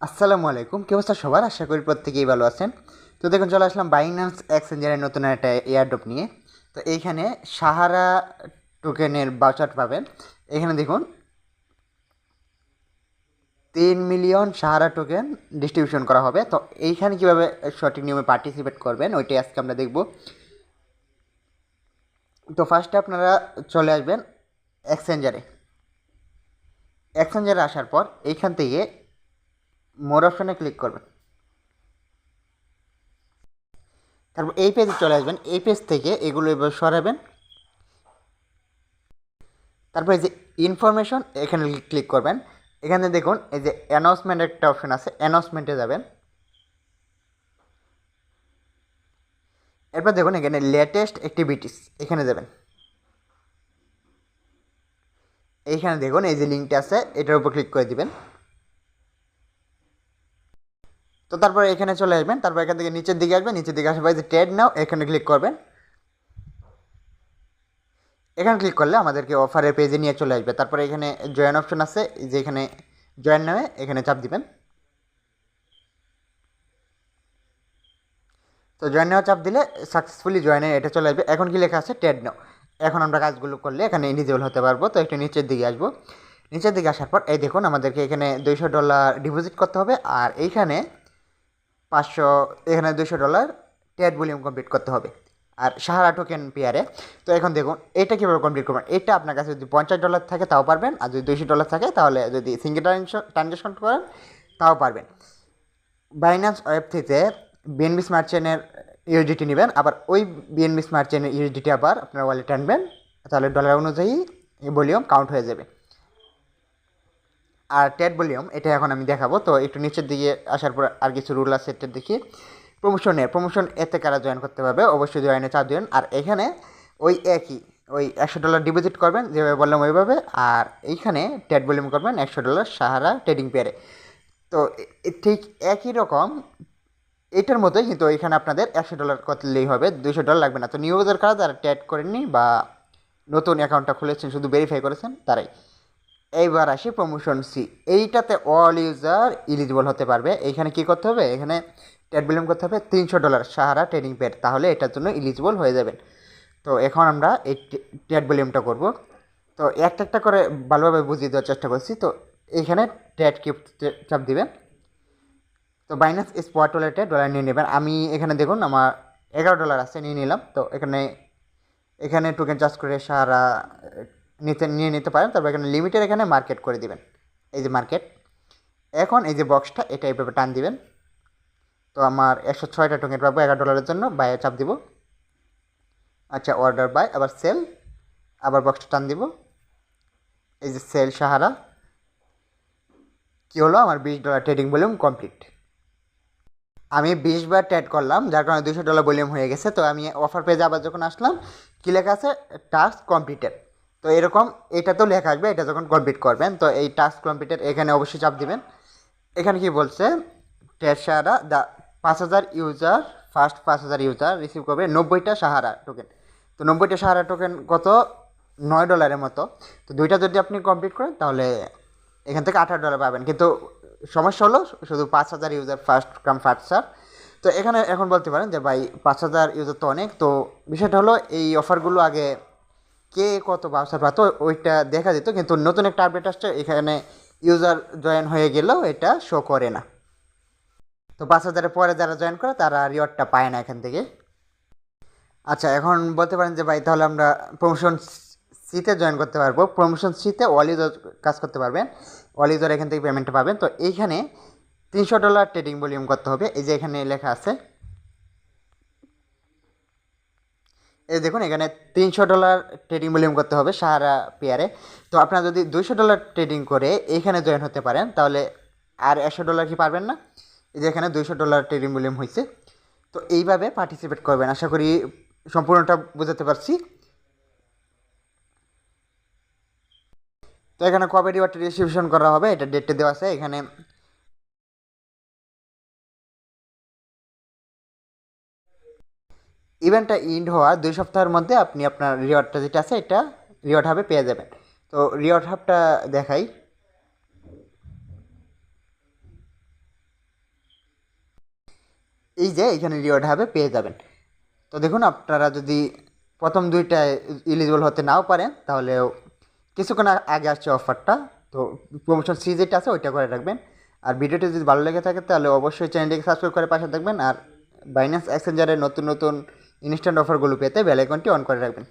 আসসালামু আলাইকুম, কি অবস্থা সবার? আশা করি প্রত্যেকেই ভালো আছেন। তো দেখুন, চলে আসলাম বাইন্যান্স এক্সচেঞ্জের নতুন একটা এয়ারড্রপ নিয়ে। তো এইখানে সাহারা টোকেনের বাউচার পাবেন। এখানে দেখুন 3 মিলিয়ন সাহারা টোকেন ডিস্ট্রিবিউশন করা হবে। তো এইখানে কীভাবে সঠিক নিয়মে পার্টিসিপেট করবেন ওইটাই আজকে আমরা দেখব। তো ফার্স্টে আপনারা চলে আসবেন এক্সচেঞ্জারে। এক্সচেঞ্জারে আসার পর এইখান থেকে মোর অপশনে ক্লিক করবেন। তারপর এই পেজে চলে আসবেন। এই পেজ থেকে এগুলো এবার সরাবেন। তারপর এই যে ইনফরমেশন, এখানে ক্লিক করবেন। এখানে দেখুন এই যে অ্যানাউন্সমেন্ট একটা অপশন আছে, অ্যানাউন্সমেন্টে যাবেন। এরপর দেখুন এখানে লেটেস্ট অ্যাক্টিভিটিস, এখানে যাবেন। এইখানে দেখুন এই যে লিঙ্কটা আছে, এটার উপর ক্লিক করে দিবেন। তো তারপর এখানে চলে আসবেন। তারপর এখান থেকে নিচের দিকে আসবেন। নিচের দিকে আসার পর যে ট্রেড নাও, এখানে ক্লিক করবেন। এখানে ক্লিক করলে আমাদেরকে অফারের পেজে নিয়ে চলে আসবে। তারপরে এখানে জয়েন অপশন আছে, যে এখানে জয়েন নামে এখানে চাপ দিবেন। তো জয়েন নেওয়া চাপ দিলে সাকসেসফুলি জয়েনে এটা চলে আসবে। এখন কি লেখা আছে? ট্রেড নাও। এখন আমরা কাজগুলো করলে এখানে এলিজিবল হতে পারবো। তো একটু নিচের দিকে আসবো। নিচের দিকে আসার পর এই দেখুন আমাদেরকে এখানে $200 ডিপোজিট করতে হবে। আর এইখানে 500, এখানে $200 ট্রেড ভলিউম কমপ্লিট করতে হবে। আর সাহারা টোকেন পেয়ারে। তো এখন দেখুন এটা কীভাবে কমপ্লিট করবেন। এটা আপনার কাছে যদি $50 থাকে তাও পারবেন, আর যদি $200 থাকে তাহলে যদি সিঙ্গেল ট্রানজাকশন করেন তাও পারবেন। বাইন্যান্স ওয়েব থেকে বিএনবি স্মার্ট চেনের ইউএসডিটি নেবেন, আবার ওই বিএনবি স্মার্ট চেনের ইউএসডিটি আবার আপনার ওয়ালেটে আনবেন। তাহলে ডলার অনুযায়ী ভলিউম কাউন্ট হয়ে যাবে। আর ট্রেড ভলিউম এটা এখন আমি দেখাবো। তো একটু নিচের দিকে আসার পর আর কিছু রুল আছে, এটা দেখি। প্রমোশন এতে কারা জয়েন করতে পারবে, অবশ্যই জয়েনে চাপ দেবেন। আর এখানে ওই একই ওই $100 ডিপোজিট করবেন যেভাবে বললাম ওইভাবে। আর এইখানে ট্রেড ভলিউম করবেন $100 সাহারা ট্রেডিং পেয়ারে। তো ঠিক একই রকম এটার মতোই, কিন্তু এখানে আপনাদের $100 করলেই হবে, $200 লাগবে না। তো নিউ ইউজার কারা যারা ট্যাগ করেননি বা নতুন অ্যাকাউন্টটা খুলেছেন, শুধু ভেরিফাই করেছেন তারাই। এইবার আসি প্রমোশন সি। এইটাতে অল ইউজার ইলিজিবল হতে পারবে। এইখানে কি করতে হবে? এখানে ট্যাড বিলিয়ম করতে হবে $300 সাহারা ট্রেডিং পেড, তাহলে এটার জন্য ইলিজিবল হয়ে যাবেন। তো এখন আমরা এই ট্যাড ভলিউমটা করব। তো একটা একটা করে ভালোভাবে বুঝিয়ে দেওয়ার চেষ্টা করছি। তো এইখানে ট্যাড কিপ চাপ দিবেন। তো বাইন্যান্স স্পট ওয়ালেটে ডলার নিয়ে নেবেন। আমি এখানে দেখুন আমার $11 আছে, নিয়ে নিলাম। তো এখানে এখানে টোকেন চার্জ করে সারা নিয়ে নিতে পারেন। তারপর এখানে লিমিটের এখানে মার্কেট করে দিবেন, এই যে মার্কেট। এখন এই যে বক্সটা এটা এইভাবে টান দিবেন। তো আমার 106টা টোকেন পাবো $11 জন্য। বাইয়ে চাপ দিব। আচ্ছা, অর্ডার বাই, আবার সেল, আবার বক্সটা টান দিব। এই যে সেল সাহারা, কী হলো? আমার $20 ট্রেডিং ভলিউম কমপ্লিট। আমি 20 বার ট্যাড করলাম, যার কারণে $200 ভলিউম হয়ে গেছে। তো আমি অফার পেজে আবার যখন আসলাম, কী লেখা আছে? Task completed. তো এরকম এটা তো লেখা আসবে এটা যখন কমপ্লিট করবেন। তো এই টাস্ক কমপ্লিটেড এখানে অবশ্যই চাপ দিবেন। এখানে কি বলছে? টেসারা the 5,000 user, first 5,000 user receive করবে 90টা সাহারা টোকেন। তো 90টা সাহারা টোকেন কত? $9 মতো। তো দুইটা যদি আপনি কমপ্লিট করেন তাহলে এখান থেকে $18 পাবেন। কিন্তু সমস্যা হলো শুধু 5,000 user, first come first serve. তো এখানে এখন বলতে পারেন যে ভাই 5,000 ইউজার তো অনেক। তো বিষয়টা হলো এই অফারগুলো আগে কে কত ব্যবসা পাতো ওইটা দেখা যেত, কিন্তু নতুন একটা আপডেট আসছে, এখানে ইউজার জয়েন হয়ে গেলেও এটা শো করে না। তো 5,000-এর পরে যারা জয়েন করে তারা রিওয়ার্ডটা পায় না এখান থেকে। আচ্ছা, এখন বলতে পারেন যে ভাই তাহলে আমরা প্রমোশন সিতে জয়েন করতে পারবো। প্রমোশন সিতে অল ইউজার কাজ করতে পারবেন, অল ইউজার এখান থেকে পেমেন্টটা পাবেন। তো এইখানে $300 ট্রেডিং ভলিউম করতে হবে, এই যে এখানে লেখা আছে। এই দেখুন এখানে $300 ট্রেডিং ভলিউম করতে হবে সাহারা পেয়ারে। তো আপনারা যদি $200 ট্রেডিং করে এইখানে জয়েন হতে পারেন তাহলে আর $100 কি পারবেন না? এই যে এখানে $200 ট্রেডিং ভলিউম হয়েছে। তো এইভাবে পার্টিসিপেট করবেন। আশা করি সম্পূর্ণটা বুঝাতে পারছি। তো এখানে কবে রিওয়ার্ডটা ডিস্ট্রিবিউশন করা হবে এটা ডেটটা দেওয়া আছে এখানে। ইভেন্টটা ইন্ড হওয়ার 2 সপ্তাহের মধ্যে আপনি আপনার রিওয়ার্ডটা যেটা আছে এটা রিওয়ার্ড হাবে পেয়ে যাবেন। তো রিওয়ার্ড হাবটা দেখাই। এই যে এখানে রিওয়ার্ড হবে পেয়ে যাবেন। তো দেখুন আপনারা যদি প্রথম দুইটায় এলিজিবল হতে নাও পারেন তাহলে কিছুক্ষণ আগে আসছে অফারটা, তো প্রমোশন সি যেটা আছে ওইটা করে রাখবেন। আর ভিডিওটি যদি ভালো লেগে থাকে তাহলে অবশ্যই চ্যানেলটিকে সাবস্ক্রাইব করে পাশে থাকবেন, আর বাইন্যান্স এক্সচেঞ্জারের নতুন নতুন ইনস্ট্যান্ট অফারগুলো পেতে বেল আইকনটি অন করে রাখবেন।